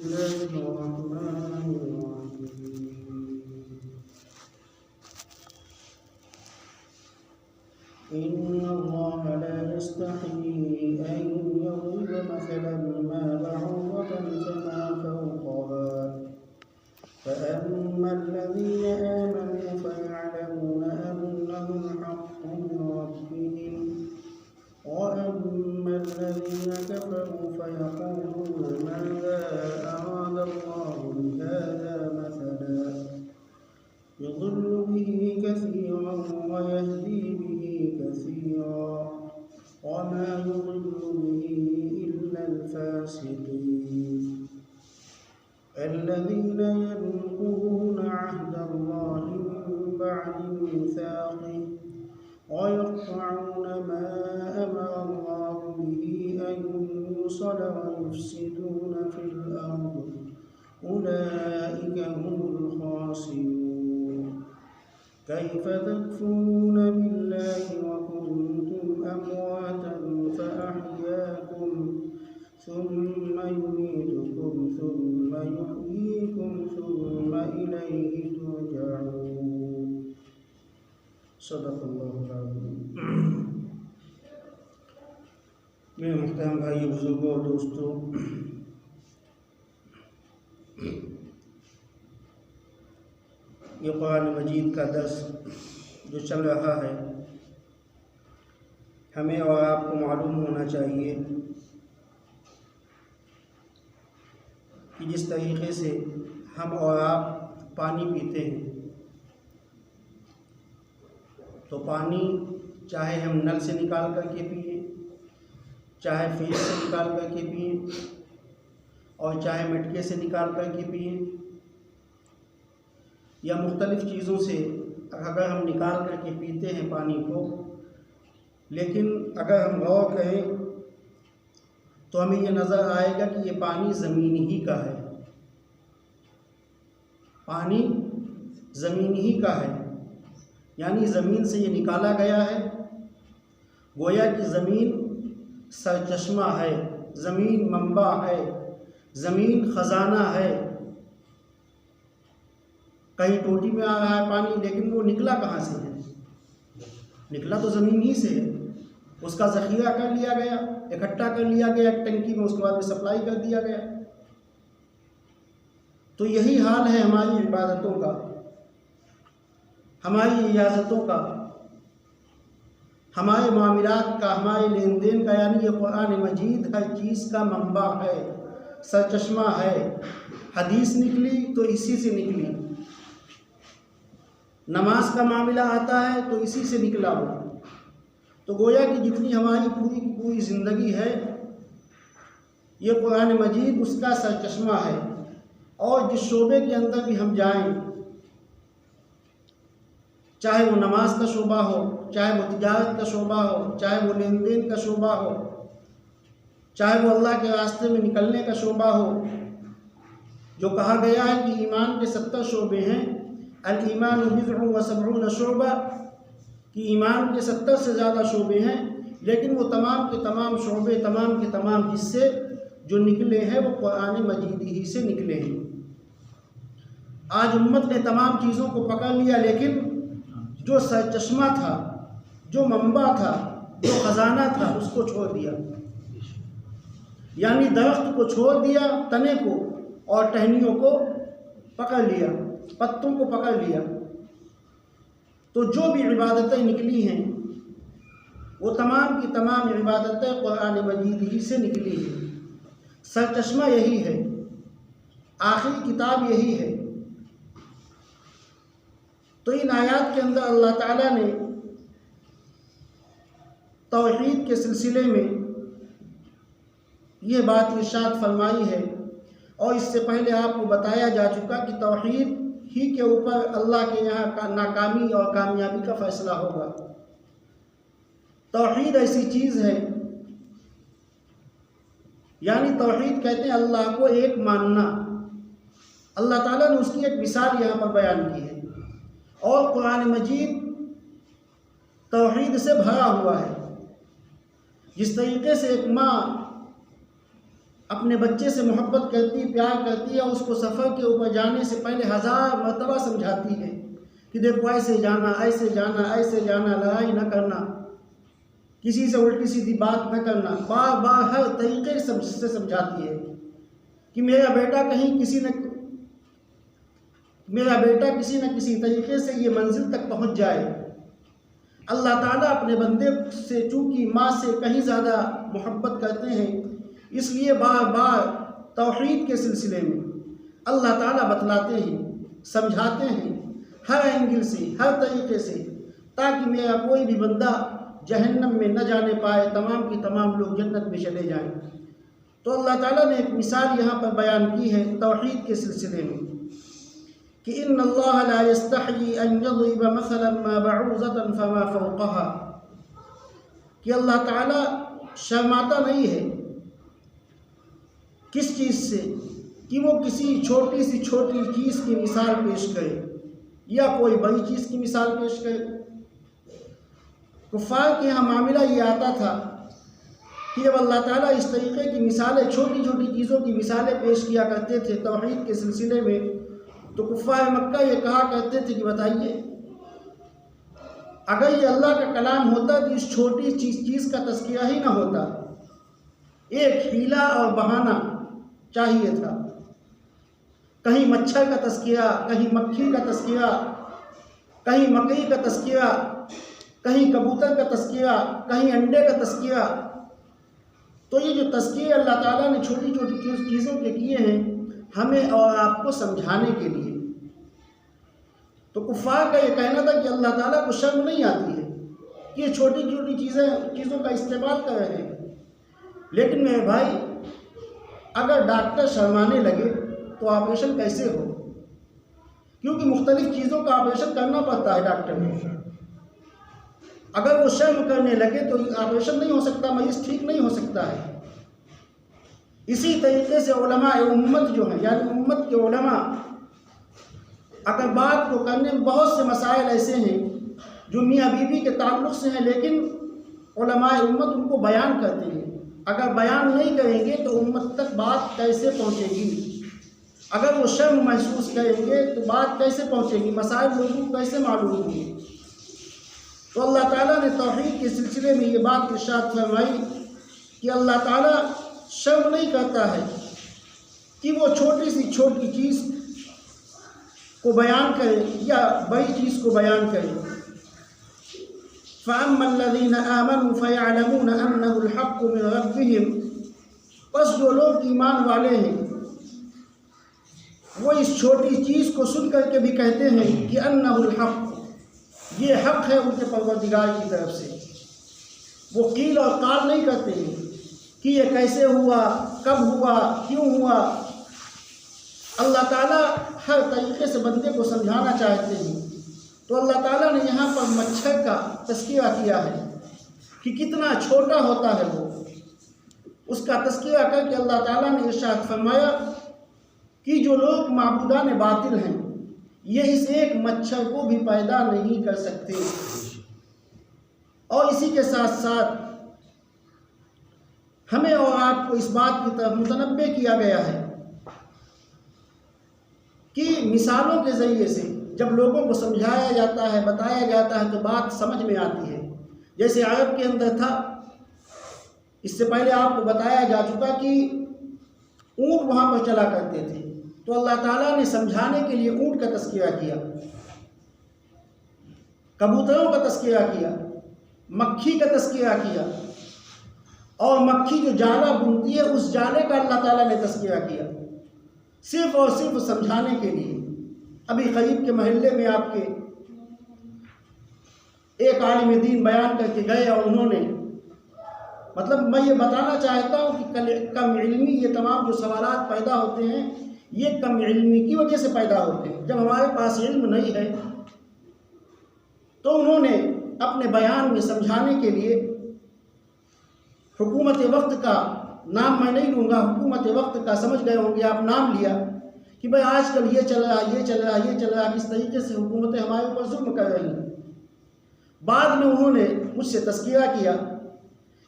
الله الرحمن الرحيم إن الله لا يستحيي أن يضرب مثلا ما بعوضة فما فوقها فأما الذين آمنوا فيعلمون أنه الحق من ربهم وأما الذين كفروا فيقولون ماذا أراد الله بهذا مثلا يضل به كثيرا ويهدي به كثيرا وما يضل به إلا الفاسقين الذين ينقضون عهد الله من بعد ميثاقه ويقطعون ما أمر الله به أن يوصل ويفسدون في الأرض أولئك هم الخاسرون كيف تكفرون بالله وكنتم أمواتا فأحياكم ثم يميتكم ثم يحييكم ثم إليه ترجعون صدق اللہ العظیم۔ میرے محترم بھائی بزرگوں اور دوستوں، یہ قرآن مجید کا درس جو چل رہا ہے، ہمیں اور آپ کو معلوم ہونا چاہیے کہ جس طریقے سے ہم اور آپ پانی پیتے ہیں تو پانی چاہے ہم نل سے نکال کر کے پئیں، چاہے فریج سے نکال کر کے پئیں اور چاہے مٹکے سے نکال کر کے پئیں یا مختلف چیزوں سے اگر ہم نکال کر کے پیتے ہیں پانی کو، لیکن اگر ہم غور کریں تو ہمیں یہ نظر آئے گا کہ یہ پانی زمین ہی کا ہے، پانی زمین ہی کا ہے، یعنی زمین سے یہ نکالا گیا ہے۔ گویا کہ زمین سرچشمہ ہے، زمین منبع ہے، زمین خزانہ ہے۔ کہیں ٹوٹی میں آ رہا ہے پانی، لیکن وہ نکلا کہاں سے ہے؟ نکلا تو زمین ہی سے ہے۔ اس کا ذخیرہ کر لیا گیا، اکٹھا کر لیا گیا ایک ٹنکی میں، اس کے بعد میں سپلائی کر دیا گیا۔ تو یہی حال ہے ہماری عبادتوں کا، ہماری ریاضتوں کا، ہمارے معاملات کا، ہمارے لین دین کا، یعنی یہ قرآن مجید ہر چیز کا منبع ہے، سرچشمہ ہے۔ حدیث نکلی تو اسی سے نکلی، نماز کا معاملہ آتا ہے تو اسی سے نکلا ہو۔ تو گویا کہ جتنی ہماری پوری کی پوری زندگی ہے، یہ قرآن مجید اس کا سرچشمہ ہے۔ اور جس شعبے کے اندر بھی ہم جائیں، چاہے وہ نماز کا شعبہ ہو، چاہے وہ تجارت کا شعبہ ہو، چاہے وہ لین دین کا شعبہ ہو، چاہے وہ اللہ کے راستے میں نکلنے کا شعبہ ہو، جو کہا گیا ہے کہ ایمان کے 70 شعبے ہیں، الایمان 70 شعبہ، کہ ایمان کے 70 سے زیادہ شعبے ہیں، لیکن وہ تمام کے تمام شعبے، تمام کے تمام حصے جو نکلے ہیں وہ قرآن مجید ہی سے نکلے ہیں۔ آج امت نے تمام چیزوں کو پکڑ لیا، لیکن جو سرچشمہ تھا، جو منبع تھا، جو خزانہ تھا، اس کو چھوڑ دیا۔ یعنی درخت کو چھوڑ دیا، تنے کو اور ٹہنیوں کو پکڑ لیا، پتوں کو پکڑ لیا۔ تو جو بھی عبادتیں نکلی ہیں وہ تمام کی تمام عبادتیں قرآن مجید ہی سے نکلی ہیں۔ سرچشمہ یہی ہے، آخری کتاب یہی ہے۔ تو ان آیات کے اندر اللہ تعالیٰ نے توحید کے سلسلے میں یہ بات ارشاد فرمائی ہے، اور اس سے پہلے آپ کو بتایا جا چکا کہ توحید ہی کے اوپر اللہ کے یہاں ناکامی اور کامیابی کا فیصلہ ہوگا۔ توحید ایسی چیز ہے، یعنی توحید کہتے ہیں اللہ کو ایک ماننا۔ اللہ تعالیٰ نے اس کی ایک مثال یہاں پر بیان کی ہے، اور قرآن مجید توحید سے بھرا ہوا ہے۔ جس طریقے سے ایک ماں اپنے بچے سے محبت کرتی ہے، پیار کرتی ہے، اس کو سفر کے اوپر جانے سے پہلے 1000 مرتبہ سمجھاتی ہے کہ دیکھو ایسے جانا، ایسے جانا، ایسے جانا، لڑائی نہ کرنا، کسی سے الٹی سیدھی بات نہ کرنا، بار بار ہر طریقے سے سمجھاتی ہے کہ میرا بیٹا کسی نہ کسی طریقے سے یہ منزل تک پہنچ جائے۔ اللہ تعالیٰ اپنے بندے سے چونکہ ماں سے کہیں زیادہ محبت کرتے ہیں، اس لیے بار بار توحید کے سلسلے میں اللہ تعالیٰ بتلاتے ہیں، سمجھاتے ہیں، ہر اینگل سے، ہر طریقے سے، تاکہ میرا کوئی بھی بندہ جہنم میں نہ جانے پائے، تمام کی تمام لوگ جنت میں چلے جائیں۔ تو اللہ تعالیٰ نے ایک مثال یہاں پر بیان کی ہے توحید کے سلسلے میں کہ ان اللہ لا یستحیی ان یضرب مثلا ما بعوضۃ فما فوقها، کہ اللہ تعالیٰ شرماتا نہیں ہے کس چیز سے کہ وہ کسی چھوٹی سی چیز کی مثال پیش کرے یا کوئی بڑی چیز کی مثال پیش کرے۔ کفار کے یہاں معاملہ یہ آتا تھا کہ جب اللہ تعالیٰ اس طریقے کی مثالیں، چھوٹی چھوٹی چیزوں کی مثالیں پیش کیا کرتے تھے توحید کے سلسلے میں، تو کفار مکہ یہ کہا کرتے تھے کہ بتائیے اگر یہ اللہ کا کلام ہوتا تو اس چھوٹی چیز کا تذکرہ ہی نہ ہوتا، ایک حیلہ اور بہانہ چاہیے تھا، کہیں مچھر کا تذکرہ، کہیں مکھی کا تذکرہ، کہیں مکئی کا تذکرہ، کہیں کبوتر کا تذکرہ، کہیں انڈے کا تذکرہ۔ تو یہ جو تذکرے اللہ تعالیٰ نے چھوٹی چھوٹی چیزوں کے کیے ہیں ہمیں اور آپ کو سمجھانے کے لیے۔ تو کفار کا یہ کہنا تھا کہ اللہ تعالیٰ کو شرم نہیں آتی ہے کہ یہ چھوٹی چھوٹی چیزوں کا استعمال کر رہے ہیں۔ لیکن میرے بھائی، اگر ڈاکٹر شرمانے لگے تو آپریشن کیسے ہو؟ کیونکہ مختلف چیزوں کا آپریشن کرنا پڑتا ہے ڈاکٹر کو۔ اگر وہ شرم کرنے لگے تو آپریشن نہیں ہو سکتا، مریض ٹھیک نہیں ہو سکتا ہے۔ اسی طریقے سے علماء امت جو ہیں، یعنی امت کے علماء، اگر بات کو کرنے میں بہت سے مسائل ایسے ہیں جو میاں بیوی کے تعلق سے ہیں، لیکن علماء امت ان کو بیان کرتے ہیں۔ اگر بیان نہیں کریں گے تو امت تک بات کیسے پہنچے گی؟ اگر وہ شرم محسوس کریں گے تو بات کیسے پہنچے گی؟ مسائل لوگوں کو کیسے معلوم ہوں گے؟ تو اللہ تعالیٰ نے توحید کے سلسلے میں یہ بات ارشاد فرمائی کہ اللہ تعالیٰ شرم نہیں کرتا ہے کہ وہ چھوٹی سی چھوٹی چیز کو بیان کرے یا بڑی چیز کو بیان کرے۔ فَأَمَّا الَّذِينَ آمَنُوا فَيَعْلَمُونَ أَنَّهُ الْحَقُّ مِنْ رَبِّهِمْ، بس جو لوگ ایمان والے ہیں وہ اس چھوٹی چیز کو سن کر کے بھی کہتے ہیں کہ أَنَّهُ الْحَقُّ، یہ حق ہے ان کے پروردگار کی طرف سے۔ وہ قیل اور قال نہیں کرتے ہیں کہ یہ کیسے ہوا، کب ہوا، کیوں ہوا۔ اللہ تعالیٰ ہر طریقے سے بندے کو سمجھانا چاہتے ہیں۔ تو اللہ تعالیٰ نے یہاں پر مچھر کا تذکرہ کیا ہے کہ کتنا چھوٹا ہوتا ہے وہ، اس کا تذکرہ کر کے اللہ تعالیٰ نے ارشاد فرمایا کہ جو لوگ معبودان باطل ہیں یہ اس ایک مچھر کو بھی پیدا نہیں کر سکتے۔ اور اسی کے ساتھ ساتھ ہمیں اور آپ کو اس بات کی طرف متنبہ کیا گیا ہے کہ مثالوں کے ذریعے سے جب لوگوں کو سمجھایا جاتا ہے، بتایا جاتا ہے تو بات سمجھ میں آتی ہے۔ جیسے عرب کے اندر تھا، اس سے پہلے آپ کو بتایا جا چکا کہ اونٹ وہاں پر چلا کرتے تھے، تو اللہ تعالیٰ نے سمجھانے کے لیے اونٹ کا تذکرہ کیا، کبوتروں کا تذکرہ کیا، مکھی کا تذکرہ کیا، اور مکھی جو جالا بنتی ہے اس جالے کا اللہ تعالیٰ نے تذکرہ کیا، صرف اور صرف سمجھانے کے لیے۔ ابھی قریب کے محلے میں آپ کے ایک عالم دین بیان کر کے گئے اور انہوں نے، مطلب میں یہ بتانا چاہتا ہوں کہ کم علمی یہ تمام جو سوالات پیدا ہوتے ہیں یہ کم علمی کی وجہ سے پیدا ہوتے ہیں۔ جب ہمارے پاس علم نہیں ہے تو انہوں نے اپنے بیان میں سمجھانے کے لیے حکومت وقت کا نام میں نہیں لوں گا، حکومت وقت کا سمجھ گئے ہوں گے آپ نام لیا کہ بھائی آج کل یہ چل رہا، یہ چل رہا، یہ چل رہا، کس طریقے سے حکومتیں ہمارے اوپر ظلم کر رہی ہیں۔ بعد میں انہوں نے مجھ سے تذکرہ کیا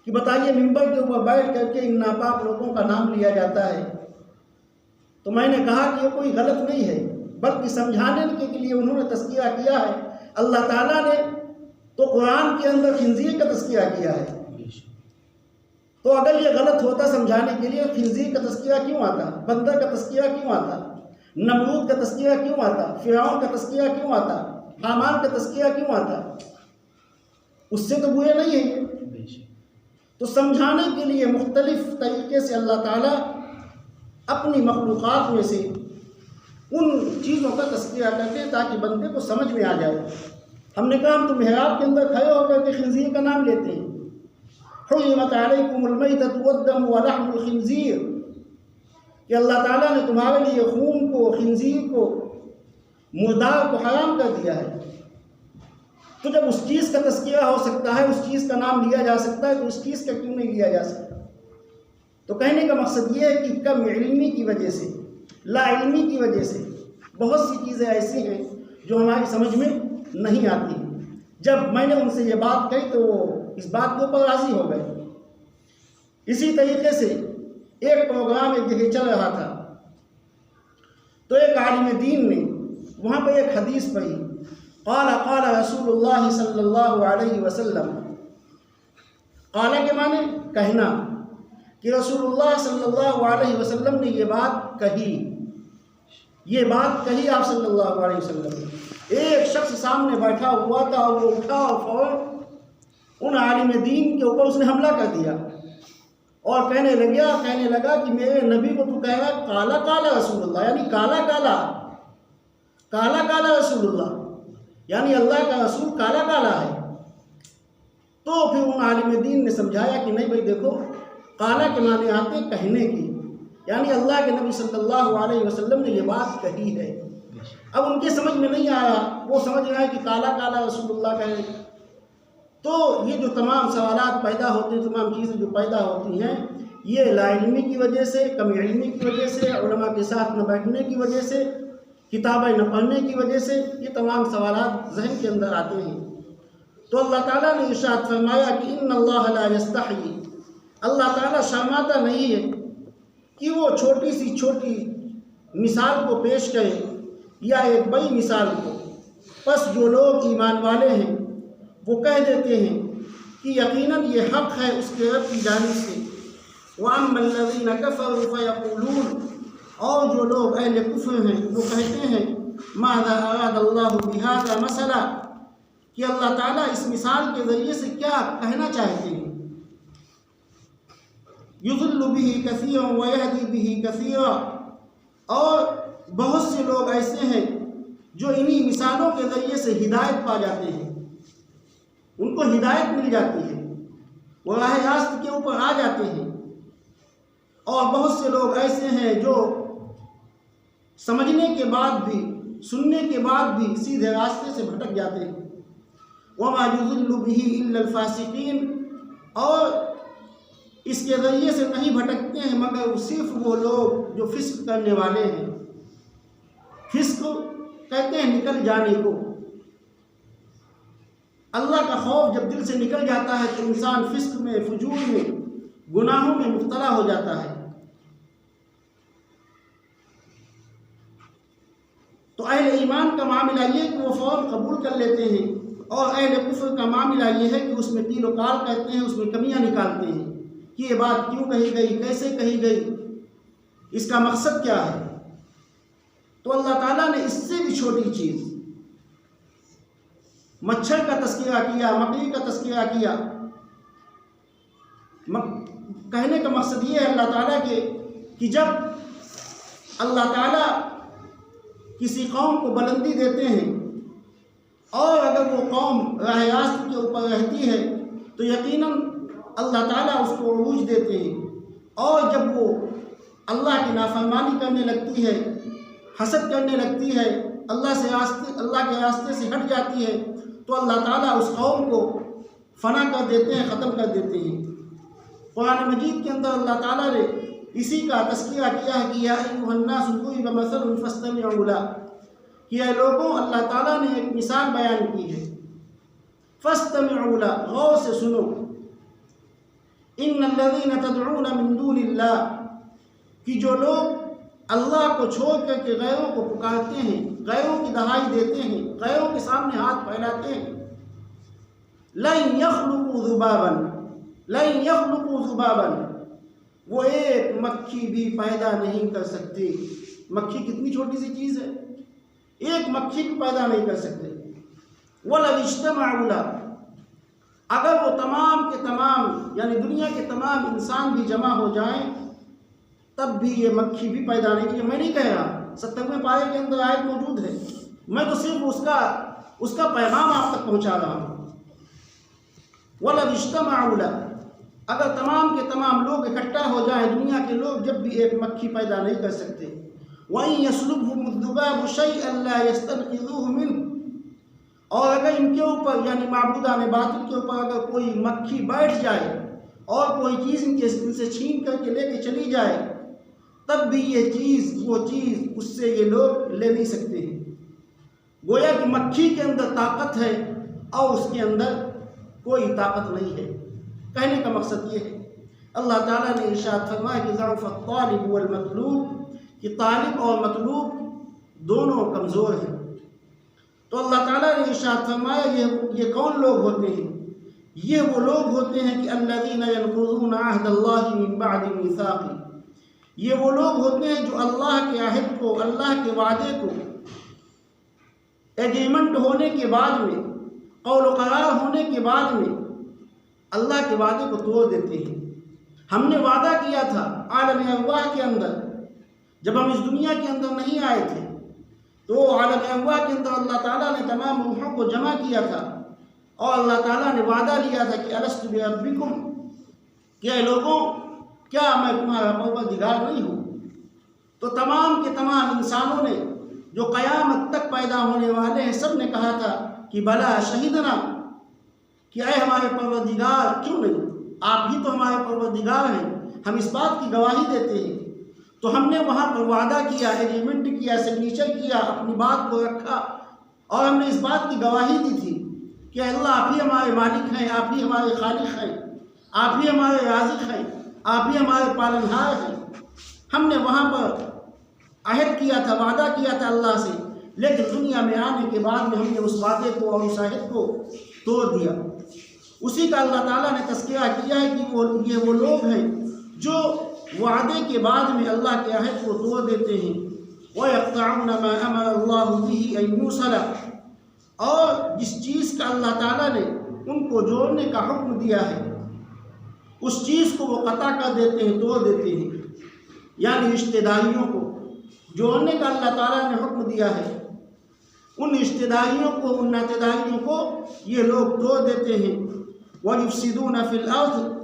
کہ بتائیے منبر کے اوپر بیٹھ کر کے ان ناپاک لوگوں کا نام لیا جاتا ہے، تو میں نے کہا کہ یہ کوئی غلط نہیں ہے، بلکہ سمجھانے کے لیے انہوں نے تذکرہ کیا ہے۔ اللہ تعالیٰ نے تو قرآن کے اندر خنزیر کا تذکرہ کیا ہے، تو اگر یہ غلط ہوتا سمجھانے کے لیے، خنزیر کا تذکرہ کیوں آتا، بندر کا تذکرہ کیوں آتا، نمرود کا تذکرہ کیوں آتا، فرعون کا تذکرہ کیوں آتا، حامان کا تذکرہ کیوں آتا؟ اس سے تو برے نہیں ہیں۔ تو سمجھانے کے لیے مختلف طریقے سے اللہ تعالیٰ اپنی مخلوقات میں سے ان چیزوں کا تذکرہ کرتے ہیں تاکہ بندے کو سمجھ میں آ جائے۔ ہم نے کہا ہم تو محراب کے اندر کھڑے ہو کر کے خنزیر کا نام لیتے ہیں، حرمت علیکم المیتۃ والدم ولحم الخنزیر، کہ اللہ تعالیٰ نے تمہارے لیے خون کو، خنزیر کو، مردار کو حرام کر دیا ہے۔ تو جب اس چیز کا تذکرہ ہو سکتا ہے، اس چیز کا نام لیا جا سکتا ہے، تو اس چیز کا کیوں نہیں لیا جا سکتا؟ تو کہنے کا مقصد یہ ہے کہ کم علمی کی وجہ سے، لا علمی کی وجہ سے بہت سی چیزیں ایسی ہیں جو ہماری سمجھ میں نہیں آتی ہیں۔ جب میں نے ان سے یہ بات کہی تو وہ اس بات کے اوپر راضی ہو گئے۔ اسی طریقے سے ایک پروگرام ایک جگہ چل رہا تھا، تو ایک عالم دین نے وہاں پہ ایک حدیث پڑھی، قال قال رسول اللہ صلی اللہ علیہ وسلم۔ قال کے معنی کہنا، کہ رسول اللہ صلی اللہ علیہ وسلم نے یہ بات کہی، یہ بات کہی آپ صلی اللہ علیہ وسلم نے۔ ایک شخص سامنے بیٹھا ہوا تھا اور وہ اٹھا اور فوراً ان عالم دین کے اوپر اس نے حملہ کر دیا اور کہنے لگا کہ میرے نبی کو تو کہے گا کالا کالا رسول اللہ، یعنی کالا کالا رسول اللہ، یعنی اللہ کا رسول کالا کالا ہے۔ تو پھر ان عالم دین نے سمجھایا کہ نہیں بھائی دیکھو، کالا کے معنی آتے کہنے کی، یعنی اللہ کے نبی صلی اللہ علیہ وسلم نے یہ بات کہی ہے۔ اب ان کے سمجھ میں نہیں آیا، وہ سمجھ رہا ہے کہ کالا کالا رسول اللہ کہے۔ تو یہ جو تمام سوالات پیدا ہوتے ہیں، تمام چیزیں جو پیدا ہوتی ہیں، یہ لا علمی کی وجہ سے، کم علمی کی وجہ سے، علماء کے ساتھ نہ بیٹھنے کی وجہ سے، کتابیں نہ پڑھنے کی وجہ سے، یہ تمام سوالات ذہن کے اندر آتے ہیں۔ تو اللہ تعالیٰ نے ارشاد فرمایا کہ ان اللہ لا یستحیی، اللہ تعالیٰ شرماتا نہیں ہے کہ وہ چھوٹی سی چھوٹی مثال کو پیش کرے یا ایک بڑی مثال کو۔ پس جو لوگ ایمان والے ہیں وہ کہہ دیتے ہیں کہ یقیناً یہ حق ہے اس کے رب کی جانب سے۔ وَأَمَّا الَّذِينَ كَفَرُوا فَيَقُولُونَ، اور جو لوگ اہل کفر ہیں وہ کہتے ہیں ماذا اراد اللہ بہذا مثلا، کہ اللہ تعالیٰ اس مثال کے ذریعے سے کیا کہنا چاہتے ہیں۔ یضل بہ کثیرا ویہدی بہ کثیرا، اور بہت سے لوگ ایسے ہیں جو انہی مثالوں کے ذریعے سے ہدایت پا جاتے ہیں، ان کو ہدایت مل جاتی ہے، وہ راہ راست کے اوپر آ جاتے ہیں۔ اور بہت سے لوگ ایسے ہیں جو سمجھنے کے بعد بھی، سننے کے بعد بھی سیدھے راستے سے بھٹک جاتے ہیں۔ وما یضل بہ الا الفاسقین، اور اس کے ذریعے سے نہیں بھٹکتے ہیں مگر صرف وہ لوگ جو فسق کرنے والے ہیں۔ فسق کہتے ہیں نکل جانے کو۔ اللہ کا خوف جب دل سے نکل جاتا ہے تو انسان فسق میں، فجور میں، گناہوں میں مبتلا ہو جاتا ہے۔ تو اہل ایمان کا معاملہ یہ کہ وہ فوراً قبول کر لیتے ہیں، اور اہل کفر کا معاملہ یہ ہے کہ اس میں تیل و کال کہتے ہیں، اس میں کمیاں نکالتے ہیں کہ یہ بات کیوں کہی گئی، کیسے کہی گئی، اس کا مقصد کیا ہے۔ تو اللہ تعالیٰ نے اس سے بھی چھوٹی چیز، مچھر کا تذکرہ کیا، مکڑی کا تذکرہ کیا۔ کہنے کا مقصد یہ ہے اللہ تعالیٰ کے کہ جب اللہ تعالیٰ کسی قوم کو بلندی دیتے ہیں اور اگر وہ قوم راہ راست کے اوپر رہتی ہے تو یقیناً اللہ تعالیٰ اس کو عروج دیتے ہیں، اور جب وہ اللہ کی نافرمانی کرنے لگتی ہے، حسد کرنے لگتی ہے، اللہ کے راستے سے ہٹ جاتی ہے، تو اللہ تعالیٰ اس قوم کو فنا کر دیتے ہیں، ختم کر دیتے ہیں۔ قرآن مجید کے اندر اللہ تعالیٰ نے اسی کا تذکرہ کیا ہے کہ یا ایھا الناس ضرب مثل فاستمعوا لہ، کہ اے لوگوں اللہ تعالیٰ نے ایک مثال بیان کی ہے، فاستمعوا لہ، غور سے سنو۔ ان الذین تدعون من دون اللہ، کہ جو لوگ اللہ کو چھوڑ کر کے غیروں کو پکارتے ہیں، غیروں کی دہائی دیتے ہیں، غیروں کے سامنے ہاتھ پھیلاتے ہیں، لن یخلقوا ذبابا، لن یخلقوا ذبابا، وہ ایک مکھی بھی پیدا نہیں کر سکتے۔ مکھی کتنی چھوٹی سی چیز ہے، ایک مکھی بھی پیدا نہیں کر سکتے۔ وَلَوِ اجْتَمَعُوا لَهُ، اگر وہ تمام کے تمام یعنی دنیا کے تمام انسان بھی جمع ہو جائیں تب بھی یہ مکھی بھی پیدا نہیں کی۔ میں نہیں کہہ رہا، 70ویں پارے کے اندر آیت موجود ہے، میں تو صرف اس کا پیغام آپ تک پہنچا رہا ہوں۔ وَلَوِ اجْتَمَعُوا لَهُ، اگر تمام کے تمام لوگ اکٹھا ہو جائیں، دنیا کے لوگ جب بھی ایک مکھی پیدا نہیں کر سکتے۔ وَإِن يَسْلُبْهُمُ الذُّبَابُ شَيْئًا لَا يَسْتَنْقِذُوهُ مِنْهُ، اور اگر ان کے اوپر یعنی معبودان باطل کے اوپر اگر کوئی مکھی بیٹھ جائے اور کوئی چیز ان سے چھین کر کے لے کے چلی جائے تب بھی وہ چیز اس سے یہ لوگ لے نہیں سکتے ہیں۔ گویا کہ مکھی کے اندر طاقت ہے اور اس کے اندر کوئی طاقت نہیں ہے۔ کہنے کا مقصد یہ ہے، اللہ تعالیٰ نے ارشاد فرمایا کہ ضعف الطالب والمطلوب، کہ طالب اور مطلوب دونوں کمزور ہیں۔ تو اللہ تعالیٰ نے ارشاد فرمایا یہ کون لوگ ہوتے ہیں؟ یہ وہ لوگ ہوتے ہیں کہ الذین ینقضون عہد اللہ من بعد میثاقہ، یہ وہ لوگ ہوتے ہیں جو اللہ کے عہد کو، اللہ کے وعدے کو ایگریمنٹ ہونے کے بعد میں، قول و قرار ہونے کے بعد میں اللہ کے وعدے کو توڑ دیتے ہیں۔ ہم نے وعدہ کیا تھا عالم ارواح کے اندر، جب ہم اس دنیا کے اندر نہیں آئے تھے تو عالم ارواح کے اندر اللہ تعالیٰ نے تمام روحوں کو جمع کیا تھا اور اللہ تعالیٰ نے وعدہ لیا تھا کہ الست بربکم، کہ اے لوگوں کیا میں تمہارا پروردگار نہیں ہوں؟ تو تمام کے تمام انسانوں نے جو قیامت تک پیدا ہونے والے ہیں سب نے کہا تھا کہ بلا شہیدنا، کہ اے ہمارے پروردگار کیوں نہیں، آپ ہی تو ہمارے پروردگار ہیں، ہم اس بات کی گواہی دیتے ہیں۔ تو ہم نے وہاں پر وعدہ کیا، ایگریمنٹ کیا، سگنیچر کیا، اپنی بات کو رکھا اور ہم نے اس بات کی گواہی دی تھی کہ اللہ آپ ہی ہمارے مالک ہیں، آپ ہی ہمارے خالق ہیں، آپ ہی ہمارے رازق ہیں، آپ ہی ہمارے پالنہار ہیں۔ ہم نے وہاں پر عہد کیا تھا، وعدہ کیا تھا اللہ سے، لیکن دنیا میں آنے کے بعد میں ہم نے اس وعدے کو اور اس عہد کو توڑ دیا۔ اسی کا اللہ تعالیٰ نے تذکرہ کیا ہے کہ یہ وہ لوگ ہیں جو وعدے کے بعد میں اللہ کے عہد کو توڑ دیتے ہیں۔ وَيَقْطَعُونَ مَا أَمَرَ اللَّهُ بِهِ أَن يُوصَلَ، اور جس چیز کا اللہ تعالیٰ نے ان کو جوڑنے کا حکم دیا ہے اس چیز کو وہ قطع کر دیتے ہیں، توڑ دیتے ہیں۔ یعنی رشتہ داریوں کو جوڑنے کا اللہ تعالیٰ نے حکم دیا ہے، ان رشتہ داریوں کو، ان ناطے داریوں کو یہ لوگ توڑ دیتے ہیں۔ وَيُفْسِدُونَ فِي الْأَرْضِ،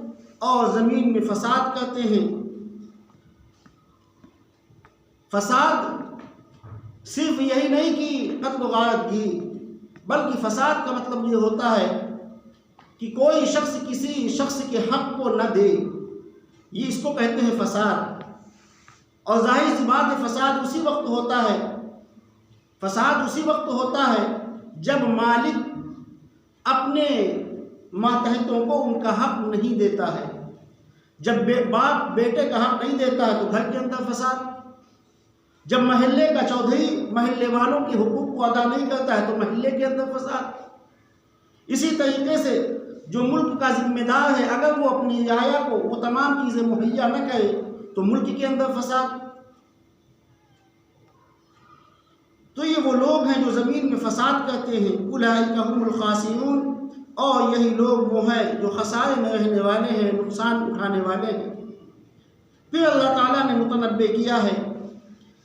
اور زمین میں فساد کرتے ہیں۔ فساد صرف یہی نہیں کہ قتل و غارت کی، بلکہ فساد کا مطلب یہ ہوتا ہے کہ کوئی شخص کسی شخص کے حق کو نہ دے، یہ اس کو کہتے ہیں فساد۔ اور ظاہر سی بات ہے فساد اسی وقت ہوتا ہے جب مالک اپنے ماتحتوں کو ان کا حق نہیں دیتا ہے۔ جب باپ بیٹے کا حق نہیں دیتا ہے تو گھر کے اندر فساد، جب محلے کا چودھری محلے والوں کے حقوق کو ادا نہیں کرتا ہے تو محلے کے اندر فساد۔ اسی طریقے سے جو ملک کا ذمہ دار ہے اگر وہ اپنی رعایا کو وہ تمام چیزیں مہیا نہ کرے تو ملک کے اندر فساد۔ تو یہ وہ لوگ ہیں جو زمین میں فساد کرتے ہیں۔ اولئک هم الخاسرون، اور یہی لوگ وہ ہیں جو خسارے میں رہنے والے ہیں، نقصان اٹھانے والے ہیں۔ پھر اللہ تعالیٰ نے متنبع کیا ہے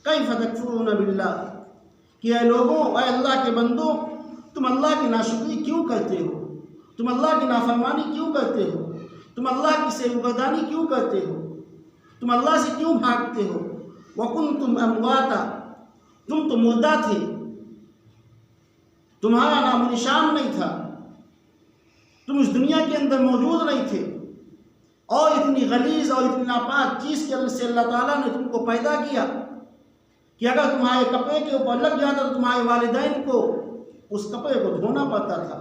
کیف تکفرون باللہ، کہ اے لوگوں، اے اللہ کے بندوں، تم اللہ کی ناشکری کیوں کرتے ہو، تم اللہ کی نافرمانی کیوں کرتے ہو، تم اللہ کی سرگردانی کیوں کرتے ہو، تم اللہ سے کیوں بھاگتے ہو۔ وکنتم امواتا، تم تو مردہ تھے، تمہارا نام و نشان نہیں تھا، تم اس دنیا کے اندر موجود نہیں تھے، اور اتنی غلیظ اور اتنی ناپاک چیز کے سے اللہ تعالیٰ نے تم کو پیدا کیا کہ اگر تمہارے کپڑے کے اوپر لگ جاتا تو تمہارے والدین کو اس کپڑے کو دھونا پڑتا تھا۔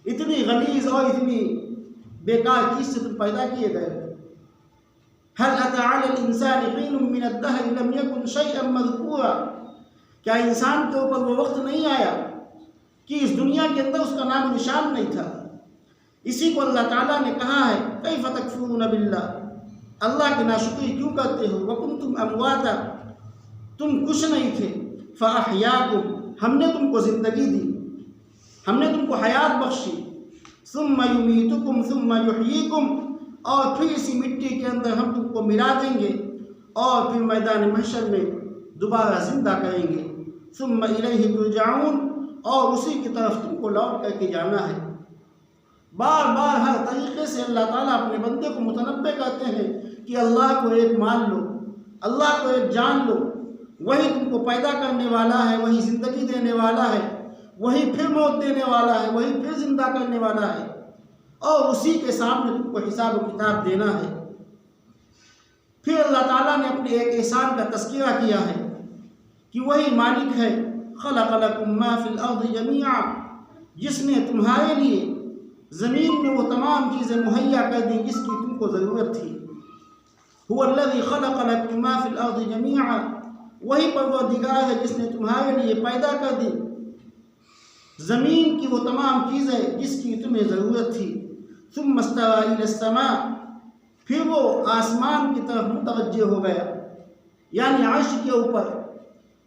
اتنی غلیظ اور اتنی بیکار چیز سے تم پیدا کیے گئے۔ هل أتى على الإنسان حين من الدهر لم يكن شيئا مذكورا، کیا انسان کے اوپر وہ وقت نہیں آیا کہ اس دنیا کے اندر اس کا نام و نشان نہیں تھا؟ اسی کو اللہ تعالیٰ نے کہا ہے کیف تکفرون باللہ، اللہ کی ناشکری کیوں کرتے ہو؟ وکنتم امواتا، تم کچھ نہیں تھے، فاحیاکم، ہم نے تم کو زندگی دی، ہم نے تم کو حیات بخشی، ثم یمیتکم ثم یحییکم، اور پھر اسی مٹی کے اندر ہم تم کو ملا دیں گے اور پھر میدان محشر میں دوبارہ زندہ کریں گے، ثم الیہ ترجعون، اور اسی کی طرف تم کو لوٹ کر کے جانا ہے۔ بار بار ہر طریقے سے اللہ تعالیٰ اپنے بندے کو متنبہ کرتے ہیں کہ اللہ کو ایک مان لو، اللہ کو ایک جان لو، وہی تم کو پیدا کرنے والا ہے، وہی زندگی دینے والا ہے، وہی پھر موت دینے والا ہے، وہی پھر زندہ کرنے والا ہے، اور اسی کے سامنے تم کو حساب و کتاب دینا ہے۔ پھر اللہ تعالیٰ نے اپنے ایک احسان کا تذکرہ کیا ہے کہ وہی مالک ہے، خلق لکم ما فی الارض جمیعا، جس نے تمہارے لیے زمین میں وہ تمام چیزیں مہیا کر دی جس کی تم کو ضرورت تھی۔ هو الذی خلق لکم ما فی الارض جمیعا، وہی پروردگار ہے جس نے تمہارے لیے پیدا کر دی زمین کی وہ تمام چیزیں جس کی تمہیں ضرورت تھی۔ ثم استوى الى السماء، پھر وہ آسمان کی طرف متوجہ ہو گیا، یعنی عرش کے اوپر،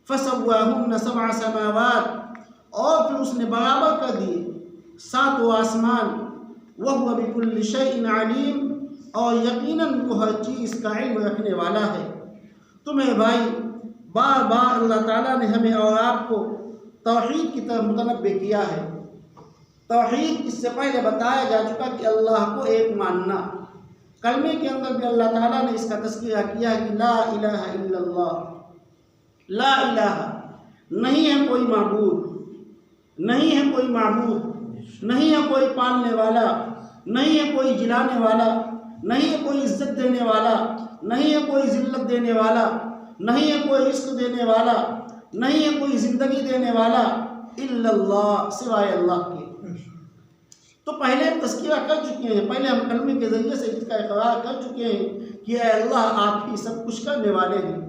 فسواہن سبع سماوات، اور پھر اس نے برابر کر دیے 7 آسمان، وهو بكل شيء علیم، اور یقیناً وہ ہر چیز کا علم رکھنے والا ہے۔ تو میرے بھائی، بار بار اللہ تعالیٰ نے ہمیں اور آپ کو توحید کی طرف متنبہ کیا ہے۔ توحید اس سے پہلے بتایا جا چکا کہ اللہ کو ایک ماننا، کلمے کے اندر بھی اللہ تعالیٰ نے اس کا تذکرہ کیا ہے کہ لا الہ الا اللہ، لا الہ، نہیں ہے کوئی معبود، نہیں ہے کوئی معبود، نہیں ہے کوئی پالنے والا، نہیں ہے کوئی جلانے والا، نہیں ہے کوئی عزت دینے والا، نہیں ہے کوئی ذلت دینے والا، نہیں ہے کوئی رزق دینے والا، نہیں ہے کوئی زندگی دینے والا، الا اللہ، سوائے اللہ کے۔ تو پہلے ہم تذکرہ کر چکے ہیں، پہلے ہم کلمے کے ذریعے سے اس کا اقرار کر چکے ہیں کہ اے اللہ آپ ہی سب کچھ کرنے والے ہیں۔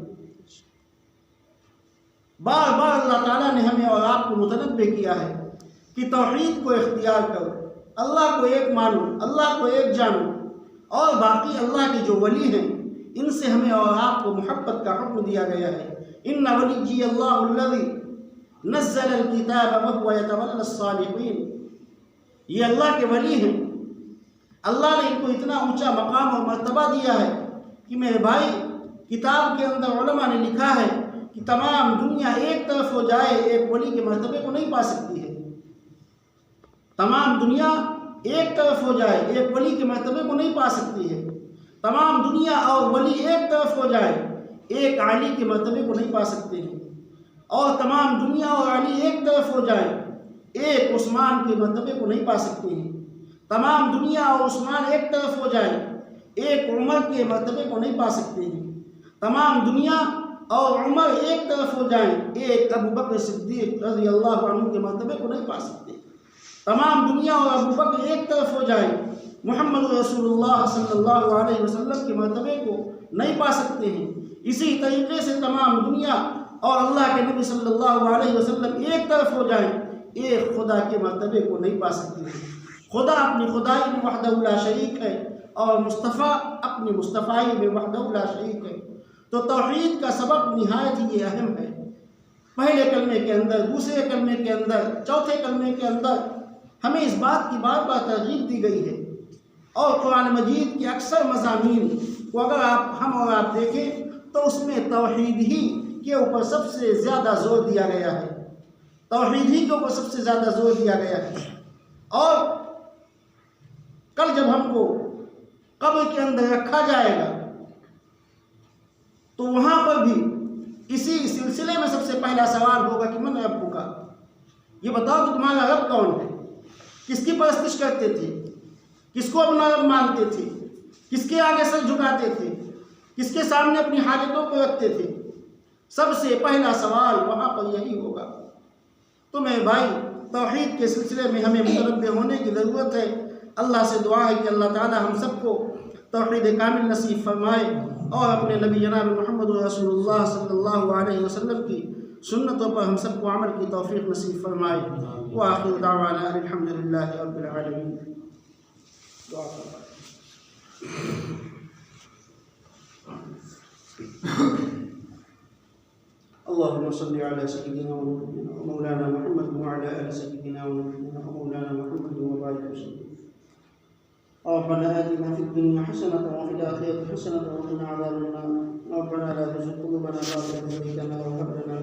بار بار اللہ تعالیٰ نے ہمیں اور آپ کو متنبہ کیا ہے کہ توحید کو اختیار کرو، اللہ کو ایک مانو، اللہ کو ایک جانو، اور باقی اللہ کے جو ولی ہیں ان سے ہمیں اور آپ کو محبت کا حکم دیا گیا ہے۔ ان ولی اللہ الذی نزل الکتاب وهو یتولی الصالحین، یہ اللہ کے ولی ہیں، اللہ نے ان کو اتنا اونچا مقام اور مرتبہ دیا ہے کہ میرے بھائی، کتاب کے اندر علماء نے لکھا ہے کہ تمام دنیا ایک طرف ہو جائے ایک ولی کے مرتبے کو نہیں پا سکتی ہے، تمام دنیا ایک طرف ہو جائے ایک ولی کے مرتبے کو نہیں پا سکتی ہے، تمام دنیا اور ولی ایک طرف ہو جائے ایک علی کے مرتبے کو نہیں پا سکتے ہیں، اور تمام دنیا اور علی ایک طرف ہو جائے ایک عثمان کے مرتبے کو نہیں پا سکتے ہیں، تمام دنیا اور عثمان ایک طرف ہو جائے ایک عمر کے مرتبے کو نہیں پا سکتے ہیں، تمام دنیا اور عمر ایک طرف ہو جائیں ایک ابو بکر صدیق رضی اللہ عنہ کے مرتبے کو نہیں پا سکتے، تمام دنیا اور ابو بکر ایک طرف ہو جائیں محمد رسول اللہ صلی اللہ علیہ وسلم کے مرتبے کو نہیں پا سکتے ہیں۔ اسی طریقے سے تمام دنیا اور اللہ کے نبی صلی اللہ علیہ وسلم ایک طرف ہو جائیں ایک خدا کے مرتبے کو نہیں پا سکتے ہیں۔ خدا اپنی خدائی میں وحدہ لا شریک ہے اور مصطفیٰ اپنی مصطفائی میں وحدہ لا شریک ہے۔ تو توحید کا سبق نہایت ہی اہم ہے، پہلے کلمے کے اندر، دوسرے کلمے کے اندر، چوتھے کلمے کے اندر ہمیں اس بات کی بار بار ترغیب دی گئی ہے، اور قرآن مجید کے اکثر مضامین کو اگر ہم اور آپ دیکھیں تو اس میں توحید ہی کے اوپر سب سے زیادہ زور دیا گیا ہے، توحید ہی کے اوپر سب سے زیادہ زور دیا گیا ہے۔ اور کل جب ہم کو قبر کے اندر رکھا جائے گا تو وہاں پر بھی اسی سلسلے میں سب سے پہلا سوال ہوگا کہ من ربک، یہ بتاؤ کہ تمہارا رب کون ہے، کس کی پرستش کرتے تھے، کس کو اپنا رب مانتے تھے، کس کے آگے سر جھکاتے تھے، کس کے سامنے اپنی حاجتوں کو رکھتے تھے، سب سے پہلا سوال وہاں پر یہی ہوگا۔ تو میرے بھائی، توحید کے سلسلے میں ہمیں متنبہ ہونے کی ضرورت ہے۔ اللہ سے دعا ہے کہ اللہ تعالی ہم سب کو توحید کامل نصیب فرمائے۔ اور اپنے نبی جناب محمد رسول اللہ صلی اللہ علیہ وسلم کی سنتوں پر ہم سب کو عمل کی توفیق نصیب فرمائے. وآخر دعوانا الحمدللہ رب العالمین. دعا فرمائے. اللهم صل على سيدنا ومولانا محمد وعلى آل سيدنا ومولانا محمد وبارك وسلم. ربنا آتنا في الدنيا حسنة وفي الآخرة حسنة وقنا عذاب النار. ربنا لا تزغ قلوبنا بعد إذ هديتنا وهب لنا